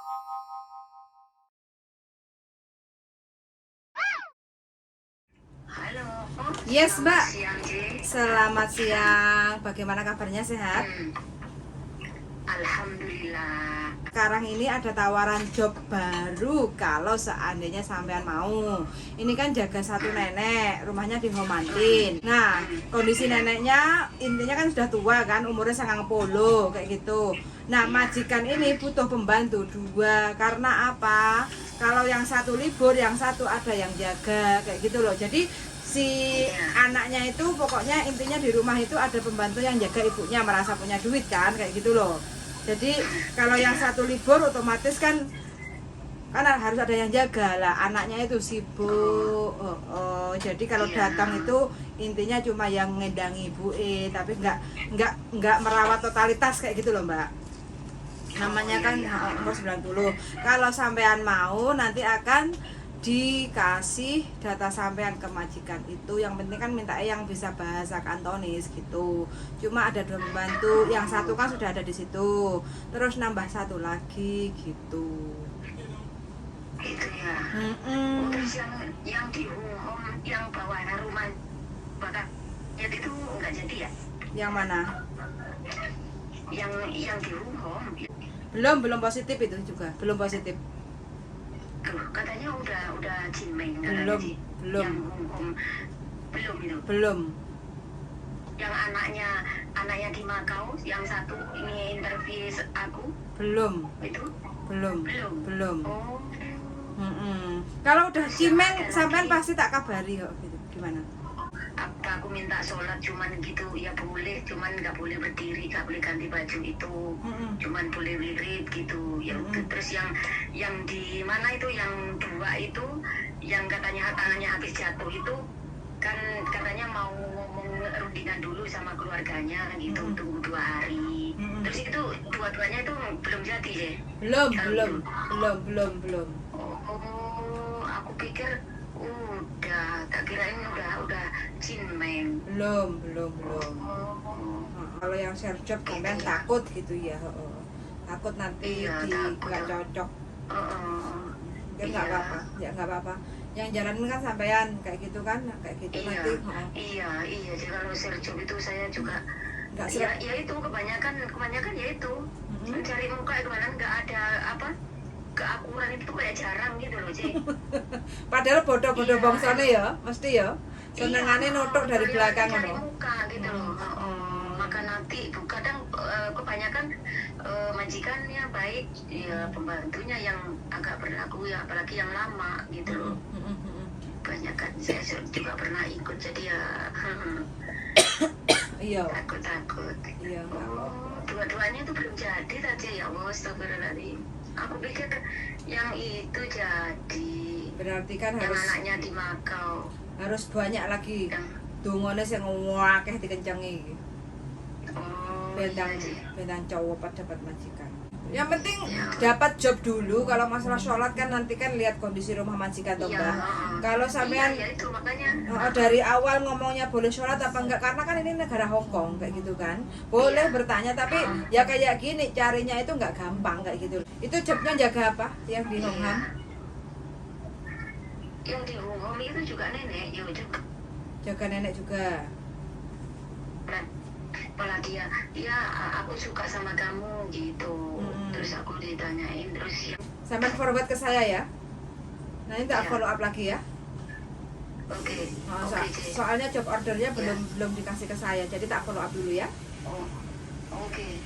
Halo. Yes, Mbak. Siang, Ji. Selamat siang. Bagaimana kabarnya, sehat? Alhamdulillah. Sekarang ini ada tawaran job baru kalau seandainya sampean mau. Ini kan jaga satu nenek, rumahnya di Homantin. Nah, kondisi neneknya intinya kan sudah tua kan, umurnya 90 kayak gitu. Nah, majikan ini butuh pembantu 2. Karena apa? Kalau yang satu libur, yang satu ada yang jaga kayak gitu loh. Jadi si anaknya itu pokoknya intinya di rumah itu ada pembantu yang jaga ibunya, merasa punya duit kan kayak gitu loh. Jadi kalau yang satu libur otomatis kan harus ada yang jaga lah, anaknya itu sibuk. Jadi kalau datang itu intinya cuma yang ngedangi ibu, tapi nggak merawat totalitas kayak gitu loh, Mbak. Namanya kan umur 90. Kalau sampean mau nanti akan dikasih data sampean ke majikan itu. Yang penting kan minta yang bisa bahasa Kantonis gitu. Cuma ada 2 pembantu, yang satu kan sudah ada di situ, terus nambah 1 lagi gitu. Itu ya. Terus yang di home, yang bawah rumah bakal ya itu nggak jadi ya? Yang mana? Yang di home. Belum positif itu juga, belum positif. Tuh, katanya udah Jinmeng Belum. Yang home belum itu. Belum. Yang anaknya di Makau, yang satu ini interview aku. Belum. Itu? Belum. Oh. Kalau udah Cimeng sampean pasti tak kabari kok gitu. Gimana? Aku minta sholat cuman gitu ya boleh, cuman nggak boleh berdiri, nggak boleh ganti baju itu, cuman boleh wirid gitu ya. Terus yang di mana itu, yang 2 itu yang katanya tangannya habis jatuh itu kan katanya mau ngomong rundingan dulu sama keluarganya gitu, tunggu 2 hari. Terus itu dua-duanya itu belum jadi ya? Belum. Oh, aku pikir udah, tak kirain udah Jinmeng. Belum. Kalau yang share job sampean takut gitu ya, takut nanti nggak cocok. Ya nggak apa-apa. Yang jalanin kan sampean kayak gitu kan, kayak gitu nanti. Iya. Jadi kalau share job itu saya juga nggak ya itu kebanyakan ya itu mencari muka kemana nggak ada apa, keakuran itu kayak jarang gitu loh, Ci. Padahal bodoh-bodoh bangsane ya, mesti ya. Senengane nutuk dari belakang cari ngono. muka gitu loh. Maka nanti kadang kebanyakan majikannya baik, ya pembantunya yang agak berlaku ya, apalagi yang lama gitu loh. Kebanyakan saya juga pernah ikut, jadi ya Iya. takut. Iya. Dua-duanya itu belum jadi tadi ya Allah, astagfirullahaladzim. Aku pikir yang itu jadi. Berarti kan yang harus anaknya di Makau. Harus banyak lagi. Yang Dungone sing ngakeh dikencengi. iya, Bentang cowok dapat majikan. Yang penting dapat job dulu. Kalau masalah sholat kan nanti kan lihat kondisi rumah majikan toh, Mbak. Kalau sampean iya, itu makanya dari awal ngomongnya boleh sholat apa enggak, karena kan ini negara Hong Kong kayak gitu kan. Boleh bertanya, tapi ya kayak gini carinya itu enggak gampang kayak gitu. Itu jobnya jaga apa yang di Hong Kong? Yang di Hong Kong itu juga nenek, ya juga. Jaga nenek juga. Apalagi ya aku suka sama kamu gitu. Terus aku ditanyain, terus sampai forward ke saya ya. Nanti tak follow up lagi ya. Oke. Soalnya job ordernya belum dikasih ke saya, jadi tak follow up dulu ya. Oke.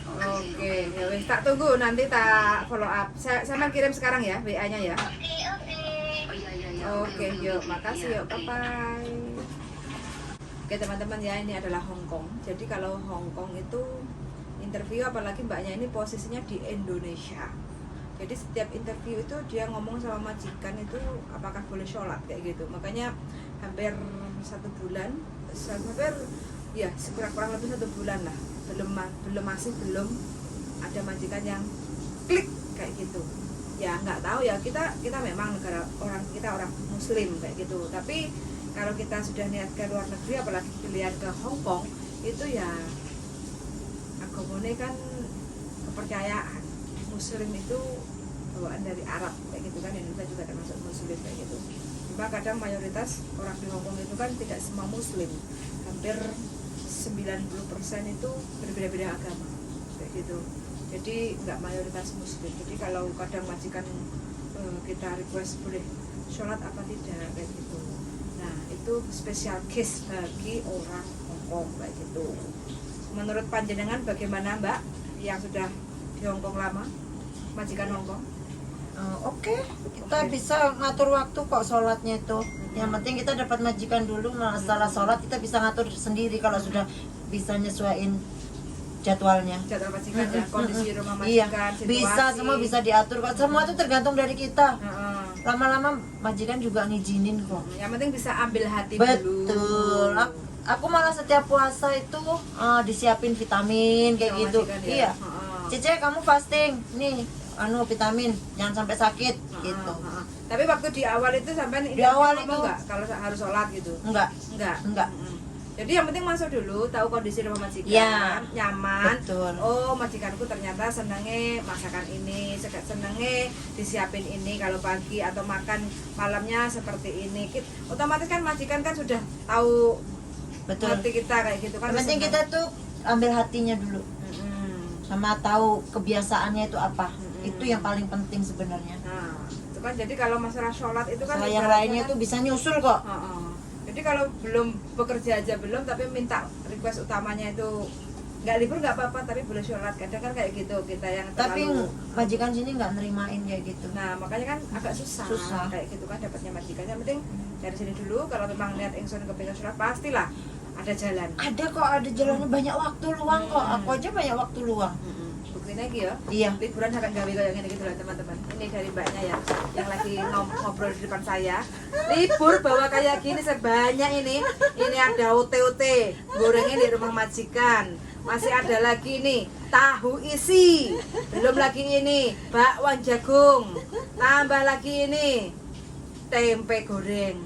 Ya wes, tak tunggu nanti tak follow up. Saya kirim sekarang ya WA-nya ya. Oke, yuk, makasih yuk, bye. Oke teman-teman ya, ini adalah Hong Kong. Jadi kalau Hong Kong itu interview, apalagi mbaknya ini posisinya di Indonesia. Jadi setiap interview itu dia ngomong sama majikan itu apakah boleh sholat kayak gitu. Makanya hampir 1 bulan, hampir ya kurang lebih 1 bulan lah, belum ada majikan yang klik kayak gitu. Ya nggak tahu ya, kita memang orang Muslim kayak gitu. Tapi kalau kita sudah niat ke luar negeri, apalagi pilihan ke Hong Kong, itu ya agamanya kan kepercayaan Muslim itu bawaan dari Arab kayak gitu kan, Indonesia juga termasuk muslim kayak gitu. Cuma kadang mayoritas orang di Hongkong itu kan tidak semua muslim, hampir 90% itu berbeda-beda agama kayak gitu. Jadi nggak mayoritas muslim. Jadi kalau kadang majikan kita request boleh sholat apa tidak kayak gitu. Nah itu special case bagi orang Hongkong kayak gitu. Menurut panjenengan bagaimana Mbak yang sudah di Hongkong lama, majikan Hongkong? Oke, kita bisa ngatur waktu kok sholatnya itu. Yang penting kita dapat majikan dulu, masalah sholat kita bisa ngatur sendiri kalau sudah bisa nyesuaiin jadwalnya. Jadwal majikan ya, kondisi rumah Iya, majikan, situasi. bisa, semua bisa diatur kok. Semua itu tergantung dari kita. Lama-lama majikan juga ngizinin kok. Yang penting bisa ambil hati Betul. dulu. Aku malah setiap puasa itu disiapin vitamin kayak Sama gitu. majikan ya? Iya. Cece kamu fasting nih, vitamin jangan sampai sakit gitu. Tapi waktu di awal itu sampai Di awal ngomong itu- nggak kalau harus sholat gitu? Enggak. Enggak. Jadi yang penting masuk dulu, tahu kondisi rumah majikan, Ya, nyaman. betul. Oh, majikanku ternyata senenge masakan ini, senenge disiapin ini kalau pagi atau makan malamnya seperti ini. Otomatis kan majikan kan sudah tahu Betul. ngerti kita kayak gitu kan. Yang penting seneng. kita tuh ambil hatinya dulu, sama tahu kebiasaannya itu apa. Itu yang paling penting sebenarnya. Nah, itu kan jadi kalau masalah sholat itu kan Masalah yang ibaratnya lainnya kan- tuh bisa nyusul kok. Jadi kalau belum bekerja aja belum, tapi minta request utamanya itu nggak libur nggak apa-apa, tapi boleh sholat. Kadang kan kayak gitu kita yang Tapi terlalu. majikan sini nggak nerimain kayak gitu. Nah makanya kan agak susah, Susah. kayak gitu kan dapatnya majikan. Yang penting dari sini dulu. Kalau memang niat ingsun kepingin sholat, pastilah ada jalan. Ada kok, ada jalannya, banyak waktu luang kok. Aku aja banyak waktu luang. Buktinya lagi ya. Iya. Liburan sampai gawe kayak gini gitu lah teman-teman. Ini dari mbaknya ya, yang lagi ngobrol di depan saya. Libur bawa kayak gini sebanyak ini. Ini ada ote-ote, gorengnya di rumah majikan. Masih ada lagi nih tahu isi. Belum lagi ini bakwan jagung. Tambah lagi ini tempe goreng.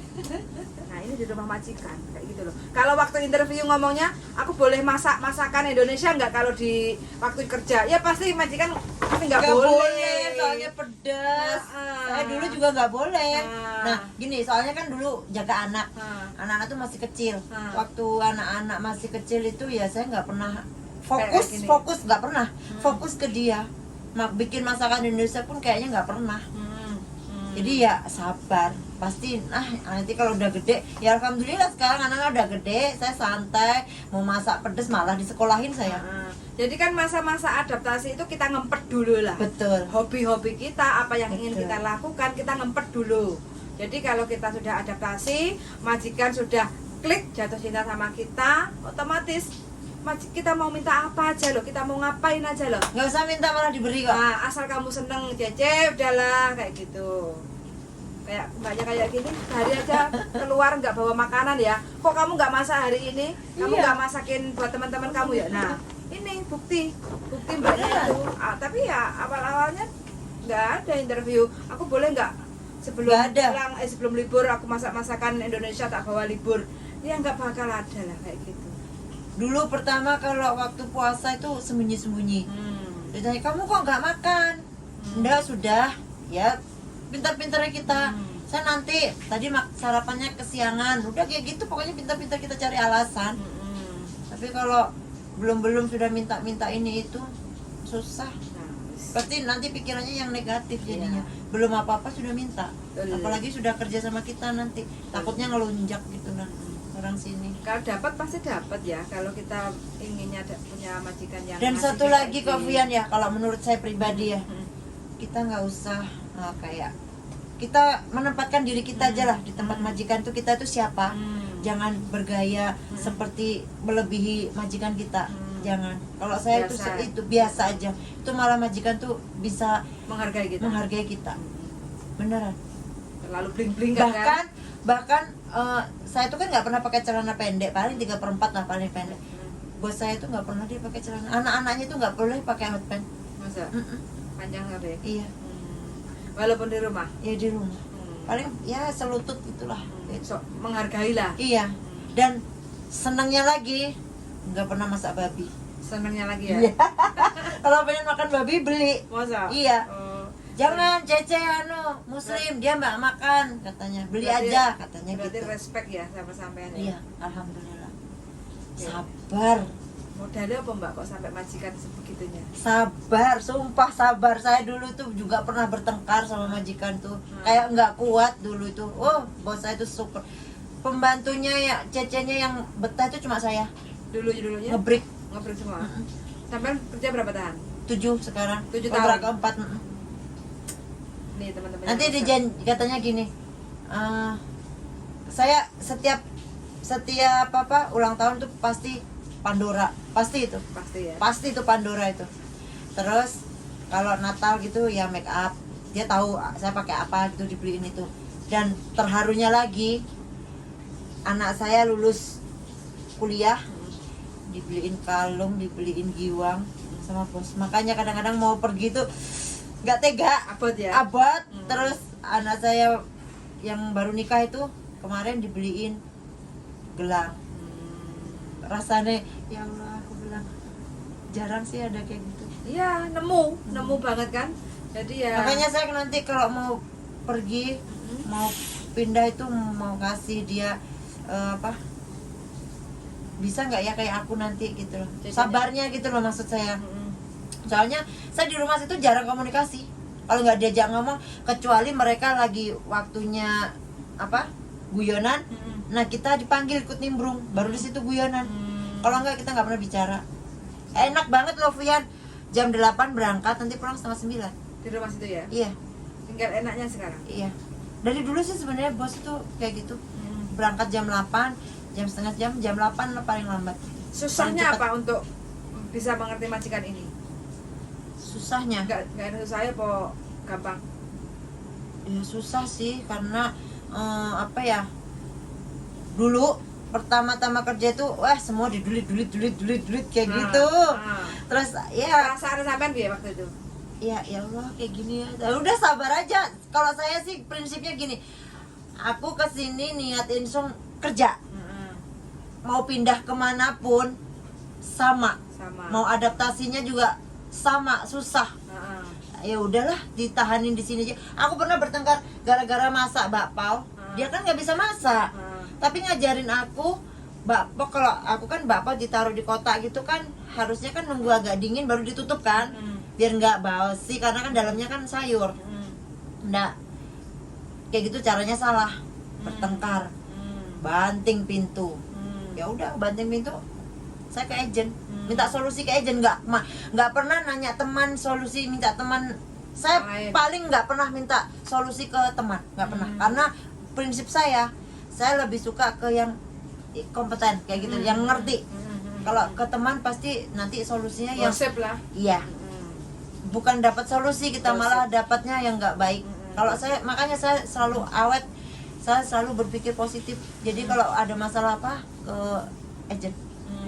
Nah ini di rumah majikan kayak gitu loh. Kalau waktu interview ngomongnya, aku boleh masak masakan Indonesia nggak kalau di waktu kerja? Ya pasti majikan tapi nggak boleh. Soalnya pedas. Nah, Saya dulu juga nggak boleh. Nah. Nah, gini, soalnya kan dulu jaga anak. Nah. Anak-anak tuh masih kecil. Nah. Waktu anak-anak masih kecil itu ya saya nggak pernah Kayak gini. fokus nggak pernah. Fokus ke dia. Bikin masakan Indonesia pun kayaknya nggak pernah. Jadi ya sabar, pasti nanti kalau udah gede, ya alhamdulillah sekarang anak-anak udah gede, saya santai, mau masak pedes malah disekolahin saya. Jadi kan masa-masa adaptasi itu kita ngempet dulu lah. Betul. Hobi-hobi kita, apa yang ingin Betul. kita lakukan, kita ngempet dulu. Jadi kalau kita sudah adaptasi, majikan sudah klik jatuh cinta sama kita, otomatis kita mau minta apa aja loh, kita mau ngapain aja loh. Nggak usah minta malah diberi kok. Nah, asal kamu seneng Cece, udahlah kayak gitu. Kayak mbaknya kayak gini, hari aja keluar nggak bawa makanan ya. Kok kamu nggak masak hari ini? Kamu Iya. nggak masakin buat teman-teman kamu ya? Nah, ini bukti mbaknya itu. Tapi ya awal-awalnya nggak ada interview. Aku boleh nggak sebelum Nggak ada. pulang, sebelum libur aku masak-masakan Indonesia tak bawa libur? Ya nggak bakal ada lah kayak gitu. Dulu pertama kalau waktu puasa itu sembunyi-sembunyi. Ditanya, kamu kok nggak makan? Enggak, sudah. Ya, pintar-pintarnya kita. Saya nanti tadi sarapannya kesiangan. Udah kayak gitu, pokoknya pintar-pintar kita cari alasan. Tapi kalau belum sudah minta ini itu susah. Pasti nanti pikirannya yang negatif jadinya. Belum apa-apa sudah minta. Betul. Apalagi sudah kerja sama kita nanti. Takutnya ngelunjak gitu lah orang sini. Kalau dapat pasti dapat ya. Kalau kita inginnya punya majikan yang Dan ngasih satu kita lagi ide. Kak Fian ya, kalau menurut saya pribadi ya, kita nggak usah kayak kita menempatkan diri kita aja lah di tempat majikan tuh, kita tuh siapa. Jangan bergaya seperti melebihi majikan kita. Jangan. Kalau saya Biasa. itu biasa aja. Itu malah majikan tuh bisa menghargai kita. menghargai kita. Beneran. Terlalu bling-bling kan? Bahkan saya tuh kan nggak pernah pakai celana pendek, paling 3/4 lah paling pendek. Bos saya tuh nggak pernah dia pakai celana. Anak-anaknya tuh nggak boleh pakai hot pants. Masa? Panjang sampai. Iya, Walaupun di rumah. ya di rumah. Paling ya selutut itulah. So, menghargai lah. Iya. Dan senangnya lagi nggak pernah masak babi. Senangnya lagi ya. Iya. Kalau pengen makan babi beli. Masa? Iya. Oh. Jangan Cece muslim dia mbak makan katanya, beli Berarti- aja katanya berarti gitu. respect ya sama sampean ya. Iya, alhamdulillah. Oke. Sabar, Modalnya apa mbak kok sampai majikan sebegitunya? sabar, sumpah sabar. Saya dulu tuh juga pernah bertengkar sama majikan tuh, kayak nggak kuat dulu tuh. Oh, bos saya tuh super. Pembantunya ya, Cecenya yang betah itu cuma saya. Dulunya Ngebreak ngobrol semua. Sampean kerja berapa tahun? 7 sekarang. 7 Kontrak tahun. keempat. Nih teman-teman. Nanti yang dia katanya gini, saya setiap apa ulang tahun tuh pasti Pandora, pasti itu, pasti ya. pasti itu Pandora itu. Terus kalau Natal gitu ya make up, dia tahu saya pakai apa gitu, dibeliin itu. Dan terharunya lagi, anak saya lulus kuliah, dibeliin kalung, dibeliin giwang sama bos. Makanya kadang-kadang mau pergi tuh nggak tega, Abot ya. abot. Terus anak saya yang baru nikah itu kemarin dibeliin gelang. Rasanya ya Allah, aku bilang jarang sih ada kayak gitu. Iya, nemu banget kan. Jadi ya. Makanya saya nanti kalau mau pergi, mau pindah itu mau kasih dia apa, bisa nggak ya kayak aku nanti gitu loh, sabarnya gitu loh maksud saya. Soalnya saya di rumah situ jarang komunikasi, kalau nggak diajak ngomong, kecuali mereka lagi waktunya apa guyonan. Nah kita dipanggil ikut nimbrung, baru di situ guyonan. Kalau nggak kita nggak pernah bicara. Enak banget loh Vian, jam 8 berangkat, nanti pulang setengah 9. Di rumah situ ya. Iya, Tinggal enaknya sekarang. iya. Dari dulu sih sebenarnya bos tuh kayak gitu, berangkat jam 8, setengah jam 8 lah paling lambat. Susahnya Paling cepat. apa untuk bisa mengerti majikan ini? Susahnya? Nggak ada susahnya apa gampang? Ya susah sih karena apa ya, dulu pertama-tama kerja tuh wah semua didulit kayak gitu. Terus ya Perasaan sampean piye waktu itu? ya Allah kayak gini ya. Ya udah sabar aja. Kalau saya sih prinsipnya gini, aku kesini niat insung kerja, mau pindah kemanapun sama, mau adaptasinya juga sama, susah. Ya udahlah ditahanin di sini aja. Aku pernah bertengkar gara-gara masak bakpao. Dia kan nggak bisa masak, tapi ngajarin aku bakpao. Kalau aku kan bakpao ditaruh di kotak gitu kan, harusnya kan nunggu agak dingin baru ditutup kan, biar nggak basi karena kan dalamnya kan sayur. Nah kayak gitu caranya salah, bertengkar, banting pintu. Ya udah banting pintu, saya ke agent, minta solusi ke agent. Nggak pernah nanya teman solusi, minta teman. Saya paling nggak pernah minta solusi ke teman, nggak pernah. Karena prinsip saya lebih suka ke yang kompeten kayak gitu, yang ngerti. Kalau ke teman pasti nanti solusinya yang Gosip lah. iya, bukan dapat solusi, kita Gosip. malah dapatnya yang nggak baik. Kalau saya, makanya saya selalu awet, saya selalu berpikir positif. Jadi kalau ada masalah apa ke agent,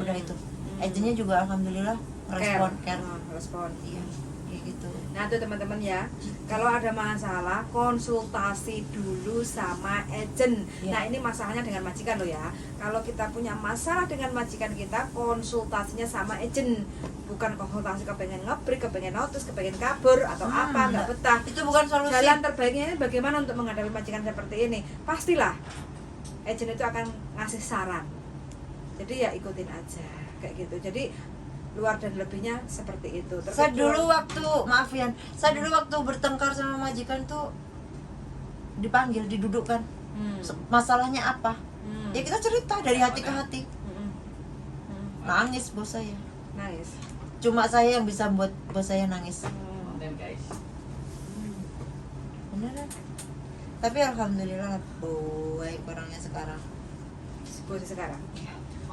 udah itu. Agentnya juga alhamdulillah respon, care. Respon. Iya, kayak gitu. Nah tuh teman-teman ya, kalau ada masalah konsultasi dulu sama agent. Iya. Nah ini masalahnya dengan majikan loh ya. Kalau kita punya masalah dengan majikan kita, konsultasinya sama agent, bukan konsultasi kepengen ngebreak, kepengen notice, kepengen kabur atau apa, nggak betah. Itu bukan solusi. Jalan terbaiknya ini bagaimana untuk menghadapi majikan seperti ini? Pastilah agent itu akan ngasih saran. Jadi ya ikutin aja kayak gitu. Jadi luar dan lebihnya seperti itu. Saya dulu waktu, maaf Yan, saya dulu waktu bertengkar sama majikan tuh dipanggil, didudukkan. Masalahnya apa? Ya kita cerita dari hati ke hati. Nangis bos saya. Nangis. Cuma saya yang bisa buat bos saya nangis. Beneran. Tapi alhamdulillah baik orangnya sekarang. Seperti sekarang.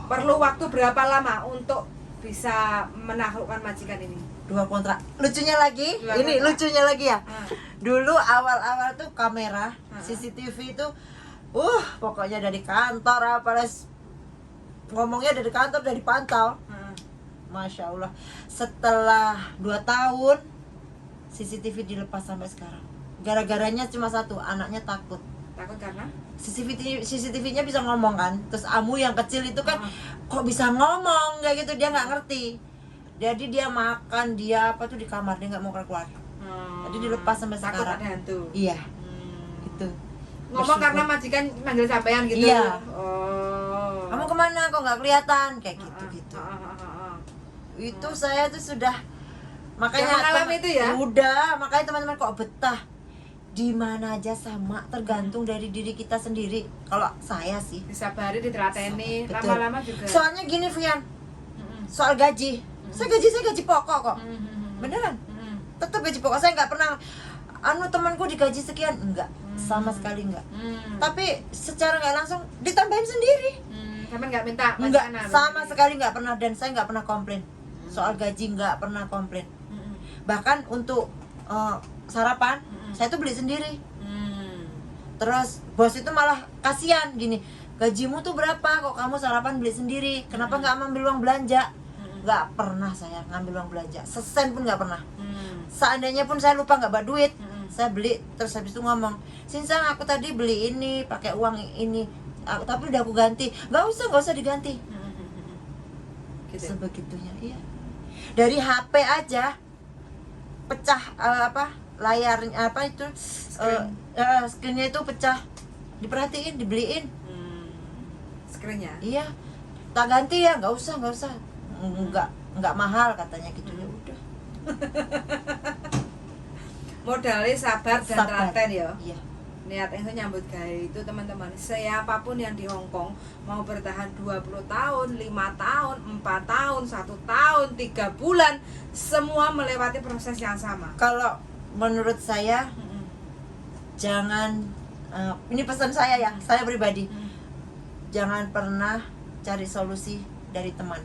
Perlu waktu berapa lama untuk bisa menaklukkan majikan ini? 2 kontrak. Lucunya lagi, ini lucunya lagi ya. Dulu awal-awal tuh kamera, CCTV itu pokoknya dari kantor apalagi ngomongnya dari kantor, dari pantau. Masya Allah. Setelah 2 tahun CCTV dilepas sampai sekarang. Gara-garanya cuma satu, anaknya takut. Takut karena? CCTV-nya bisa ngomong kan. Terus Amu yang kecil itu kan kok bisa ngomong kayak gitu, dia nggak ngerti. Jadi dia makan, dia apa tuh di kamar, dia nggak mau keluar. Jadi dilepas sampai Takut sekarang. ada hantu. Iya, Hmm. itu. Ngomong Bersyukur. karena majikan manggil sampean gitu. Iya. Oh. Kamu kemana? Kok nggak kelihatan? Kayak gitu. Itu saya tuh sudah makanya mengalami itu ya? Udah, makanya teman-teman kok betah. Di mana aja sama, tergantung dari diri kita sendiri. Kalau saya sih Disabari, ditelateni, Betul. lama-lama juga. soalnya gini Vian, Mm-mm. soal gaji. Saya gaji pokok kok. Mm-mm. Beneran. Mm-mm. Tetap gaji pokok. Saya nggak pernah temanku digaji sekian, enggak. Sama sekali enggak. Mm. Tapi secara nggak langsung ditambahin sendiri. Sampean nggak minta Enggak, majikan, sama berarti? sekali nggak pernah, dan saya nggak pernah komplain. Soal gaji nggak pernah komplain. Mm-mm. Bahkan untuk sarapan, saya tuh beli sendiri. Terus bos itu malah kasihan gini, gajimu tuh berapa kok kamu sarapan beli sendiri, kenapa nggak ambil uang belanja? Nggak pernah saya ngambil uang belanja, sesen pun nggak pernah. Seandainya pun saya lupa nggak bawa duit, saya beli. Terus habis itu ngomong, Sinsang aku tadi beli ini pakai uang ini, tapi udah aku ganti. Nggak usah diganti. Gitu. Sebegitunya, iya. Dari HP aja pecah layarnya itu screennya itu pecah, diperhatiin, dibeliin. Screennya. Iya, tak ganti ya, nggak usah nggak mahal katanya gitu. Ya udah, Modalnya sabar dan Sabar. telaten ya. Iya. Niatnya itu nyambut gawe itu teman-teman. Siapapun yang di Hong Kong mau bertahan 20 tahun, 5 tahun, 4 tahun, 1 tahun, 3 bulan, semua melewati proses yang sama. Kalau menurut saya jangan, ini pesan saya ya, saya pribadi, jangan pernah cari solusi dari teman.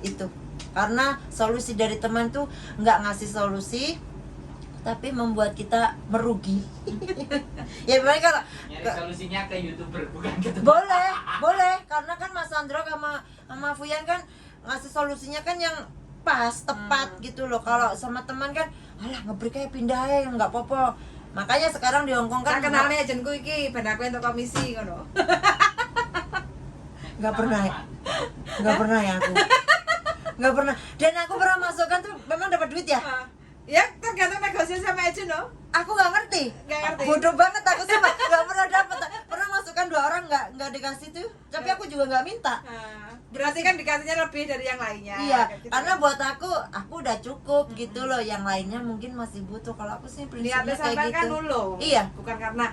Itu karena solusi dari teman tuh nggak ngasih solusi, tapi membuat kita merugi. Ya baik, kalau Nyari solusinya ke YouTuber bukan ke teman. boleh karena kan Mas Sandro sama Fuyan kan ngasih solusinya kan yang pas, tepat gitu loh. Kalau sama teman kan alah ngebreak aja, pindah aja, nggak apa-apa. Makanya sekarang di Hong Kong kan Tak kenalnya ajenku iki ben aku entuk komisi ngono. nggak pernah ya aku. Nggak pernah, dan aku pernah masukkan tuh memang dapat duit ya. Ya tergantung negosiasi sama ajen no. Aku nggak ngerti. Nggak ngerti. Bodoh banget aku sama, nggak pernah dapat. Pernah masukkan 2 orang nggak dikasih tuh, tapi aku juga nggak minta. Berarti kan dikasihnya lebih dari yang lainnya. Iya, kayak gitu. karena buat aku udah cukup gitu loh. Yang lainnya mungkin masih butuh. Kalau aku sih prinsipnya niatnya kayak sampai gitu. kan nulung. Iya. Bukan karena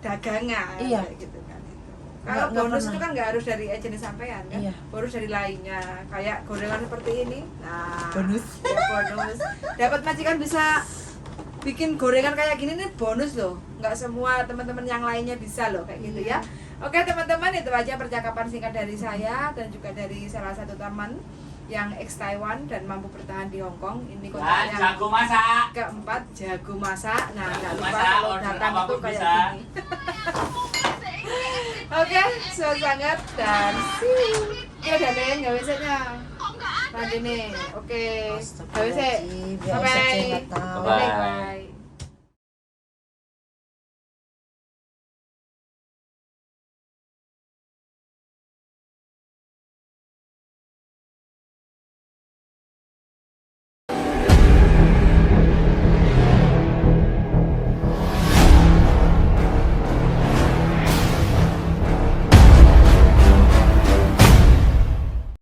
dagangan. Iya. Kayak gitu kan. Nggak Kalau bonus pernah. itu kan nggak harus dari agen sampean kan. Iya. Bonus dari lainnya. Kayak gorengan seperti ini. Nah, Bonus. Ya, bonus. Dapat majikan bisa bikin gorengan kayak gini nih bonus loh. Nggak semua teman-teman yang lainnya bisa loh kayak gitu ya. Oke teman-teman, itu aja percakapan singkat dari saya dan juga dari salah satu teman yang ex Taiwan dan mampu bertahan di Hong Kong. Ini Dan kontak yang jago masak. keempat, jago masak. Nah, Jago jangan lupa masak, kalau order datang itu apapun kayak bisa. gini. Oke, sangat dan see you. Ya udah deh, nggak biasanya. Nanti nih, oke. Nggak bisa. Astagfirullahaladzim, ya Allah, saya Bye. nggak tahu. Bye. Bye.